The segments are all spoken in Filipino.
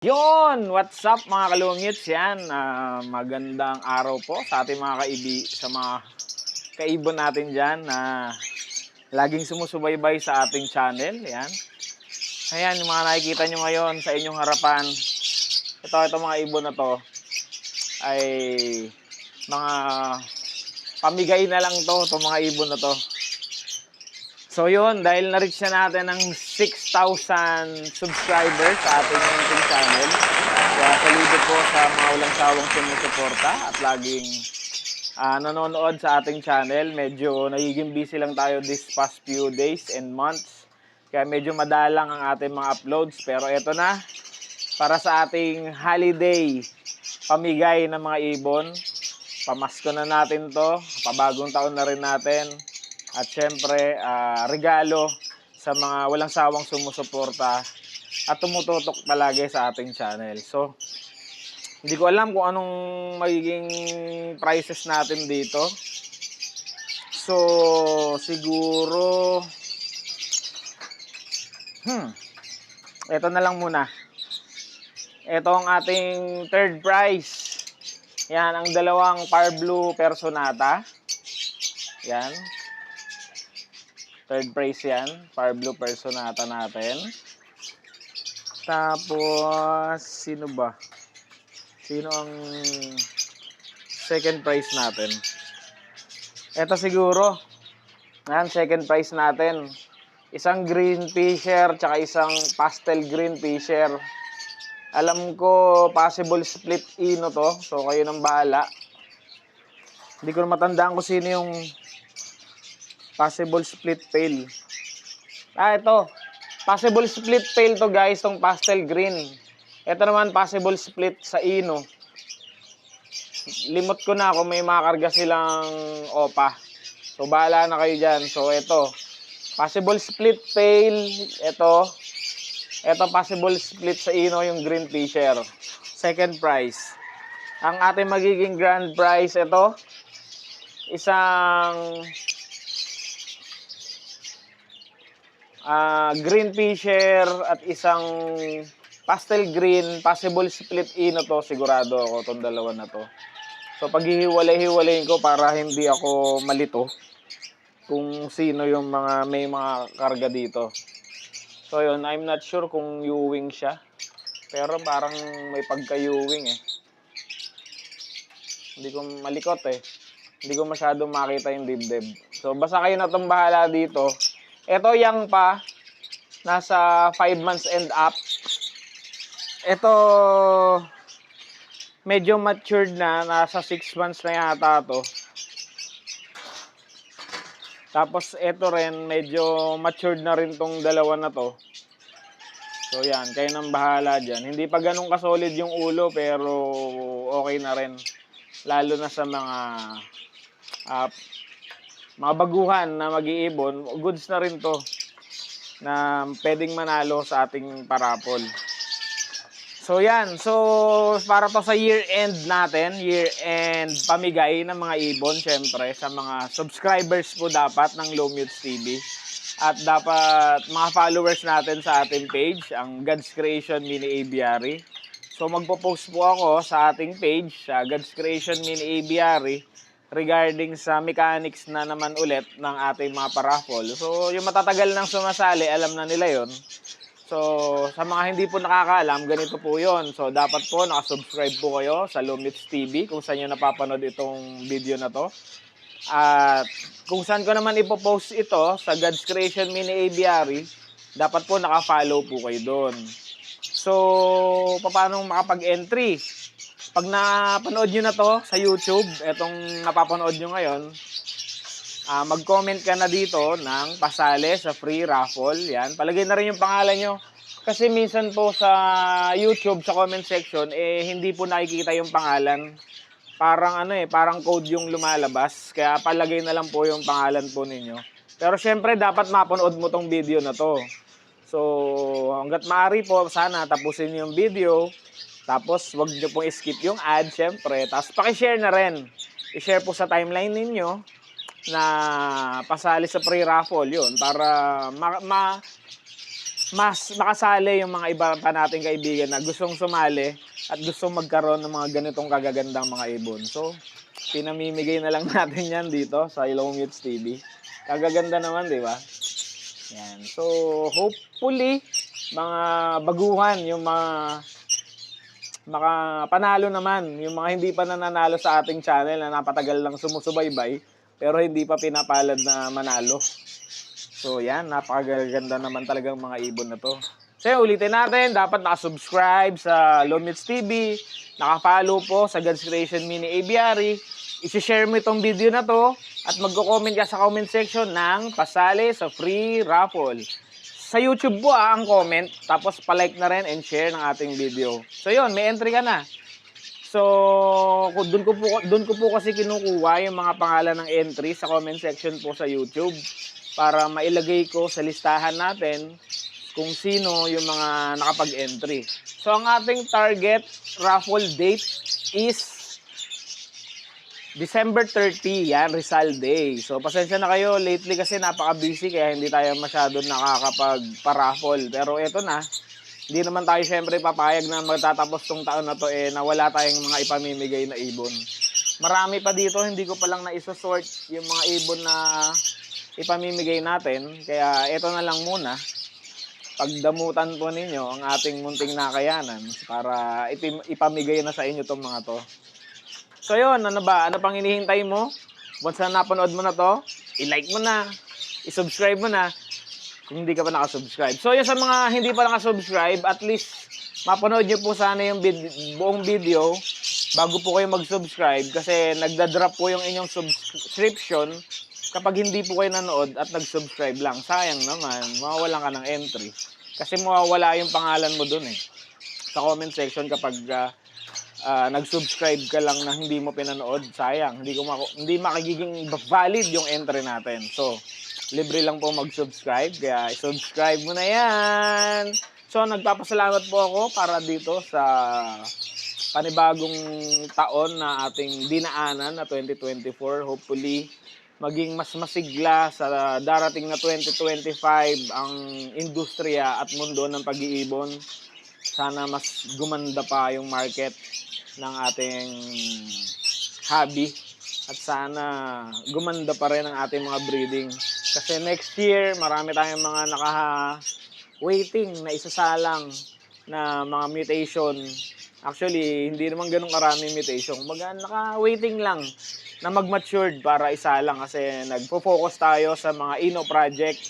Yon, what's up mga kalungits? Yan, magandang araw po sa ating mga sa mga kaibon natin dyan na laging sumusubaybay sa ating channel. Yan. Ayan, yung mga nakikita nyo ngayon sa inyong harapan. Ito mga ibon na to ay mga pamigay na lang to, mga ibon na to. So yun, dahil na-reach na natin ng 6,000 subscribers sa ating YouTube channel. Kaya saludo po sa mga walang sawang sumusuporta at laging nanonood sa ating channel. Medyo nagiging busy lang tayo this past few days and months. Kaya medyo madalang ang ating mga uploads. Pero eto na, para sa ating holiday pamigay ng mga ibon. Pamasko na natin to, pabagong taon na rin natin. At syempre, regalo sa mga walang sawang sumusuporta at tumututok palagi sa ating channel. So, hindi ko alam kung anong magiging prices natin dito. So, siguro, ito na lang muna. Ito ang ating third prize. Yan, ang dalawang Par Blue Personata. Yan. Third prize yan, Par Blue Personata natin. Tapos, sino ba? Sino ang second prize natin? Ito siguro. Yan, second prize natin. Isang green fisher, tsaka isang pastel green fisher. Alam ko, possible split ino to. So, kayo nang bahala. Hindi ko na matandaan kung sino yung possible split pale. Ito. Possible split pale to guys, tong pastel green. Ito naman possible split sa ino. Limot ko na kung may makakarga silang opa. So bahala na kayo dyan. So ito. Possible split pale. Ito possible split sa ino yung green fisher. Second prize. Ang ating magiging grand prize ito. Isang green fisher at isang pastel green, possible split ino to, sigurado ako itong dalawa na to. So paghihiwalay-hiwalayin ko para hindi ako malito kung sino yung may mga karga dito. So yun, I'm not sure kung Ewing siya, pero parang may pagka-Ewing eh. Hindi ko malikot eh. Hindi ko masyadong makita yung dibdib. So basta kayo na itong bahala dito. Ito yang pa, nasa 5 months and up. Ito, medyo matured na, nasa 6 months na yata to. Tapos ito rin, medyo matured na rin tong dalawa na to. So yan, kayo nang bahala dyan. Hindi pa ganun kasolid yung ulo, pero okay na rin. Lalo na sa mga baguhan na mag-iibon, goods na rin to na pwedeng manalo sa ating parapol. So yan, so para to sa year-end natin, year-end pamigay ng mga ibon, syempre sa mga subscribers po dapat ng Lomutes TV. At dapat mga followers natin sa ating page, ang God's Creation Mini Aviary. So magpo-post po ako sa ating page, sa God's Creation Mini Aviary, regarding sa mechanics na naman ulit ng ating mga paraffol. So, yung matatagal nang sumasali, alam na nila yon. So, sa mga hindi po nakakaalam, ganito po yon. So, dapat po nakasubscribe po kayo sa Lomutes TV kung saan nyo napapanood itong video na to. At kung saan ko naman ipopost ito sa God's Creation Mini Aviary, dapat po nakafollow po kayo doon. So, paano makapag-entry? Pag napanood nyo na to sa YouTube, etong napapanood nyo ngayon, mag-comment ka na dito ng pasali sa free raffle. Yan. Palagay na rin yung pangalan nyo. Kasi minsan po sa YouTube, sa comment section, hindi po nakikita yung pangalan. Parang code yung lumalabas. Kaya palagay na lang po yung pangalan po ninyo. Pero syempre, dapat mapanood mo tong video na to. So, hanggat maaari po, sana tapusin yung video. Tapos, wag nyo pong skip yung ad, syempre. Tapos, pakishare na rin. I-share po sa timeline ninyo na pasali sa pre-raffle yun. Para mas makasali yung mga iba pa nating kaibigan na gustong sumali at gustong magkaroon ng mga ganitong kagagandang mga ibon. So, pinamimigay na lang natin yan dito sa Low Mutes TV. Kagaganda naman, di ba? Yan. So, hopefully, mga baguhan, yung mga makapanalo naman, yung mga hindi pa nananalo sa ating channel na napatagal lang sumusubaybay, pero hindi pa pinapalad na manalo. So yan, napakaganda naman talagang mga ibon na to. So ulitin natin, dapat nakasubscribe sa Lomits TV, nakafollow po sa God's Creation Mini Aviary, isi-share mo itong video na to, at magko-comment ka sa comment section ng pasali sa free raffle. Sa YouTube po ang comment, tapos palike na rin and share ng ating video. So yun, may entry ka na. So, doon ko po kasi kinukuha yung mga pangalan ng entry sa comment section po sa YouTube para mailagay ko sa listahan natin kung sino yung mga nakapag-entry. So, ang ating target raffle date is December 30, yan, Rizal Day. So, pasensya na kayo, lately kasi napaka-busy kaya hindi tayo masyado nakakapag-paraffle. Pero eto na, hindi naman tayo syempre papayag na magtatapos tong taon na to na wala tayong mga ipamimigay na ibon. Marami pa dito, hindi ko pa lang na-sort yung mga ibon na ipamimigay natin. Kaya eto na lang muna. Pagdamutan po ninyo ang ating munting nakayanan para ipamigay na sa inyo tong mga to. So yun, ano ba? Ano pang hinihintay mo? Once na napanood mo na to, i-like mo na, i-subscribe mo na kung hindi ka pa nakasubscribe. So yun, sa mga hindi pa nakasubscribe, at least mapanood nyo po sana yung buong video bago po kayo mag-subscribe kasi nagda-drop po yung inyong subscription kapag hindi po kayo nanood at nag-subscribe lang. Sayang naman, mawawalan ka ng entry. Kasi mawawala yung pangalan mo dun sa comment section kapag nag-subscribe ka lang na hindi mo pinanood. Sayang, hindi makagiging valid yung entry natin. So, libre lang po mag-subscribe, kaya subscribe mo na yan. So, nagpapasalamat po ako para dito sa panibagong taon na ating dinaanan na 2024. Hopefully, maging mas masigla sa darating na 2025 ang industriya at mundo ng pag-iibon. Sana mas gumanda pa yung market ng ating hobby. At sana gumanda pa rin ang ating mga breeding. Kasi next year, marami tayong mga naka-waiting na isasalang na mga mutation. Actually, hindi naman ganun karami mutation. Naka-waiting lang na mag-matured para isalang kasi nagpo-focus tayo sa mga Ino project.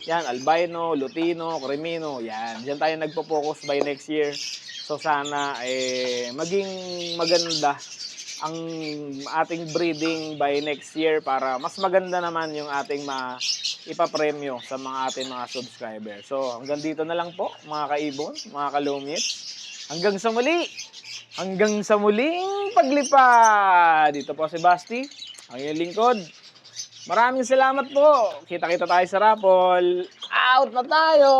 Yan, albino, lutino, cremino. Yan, diyan tayo nagpo-focus by next year. So sana maging maganda ang ating breeding by next year para mas maganda naman yung ating ipapremyo sa mga ating mga subscribers. So hanggang dito na lang po mga kaibon, mga kalumit. Hanggang sa muli! Hanggang sa muling paglipad! Dito po si Basti, ang iyong lingkod. Maraming salamat po! Kita-kita tayo sa raffle. Out na tayo!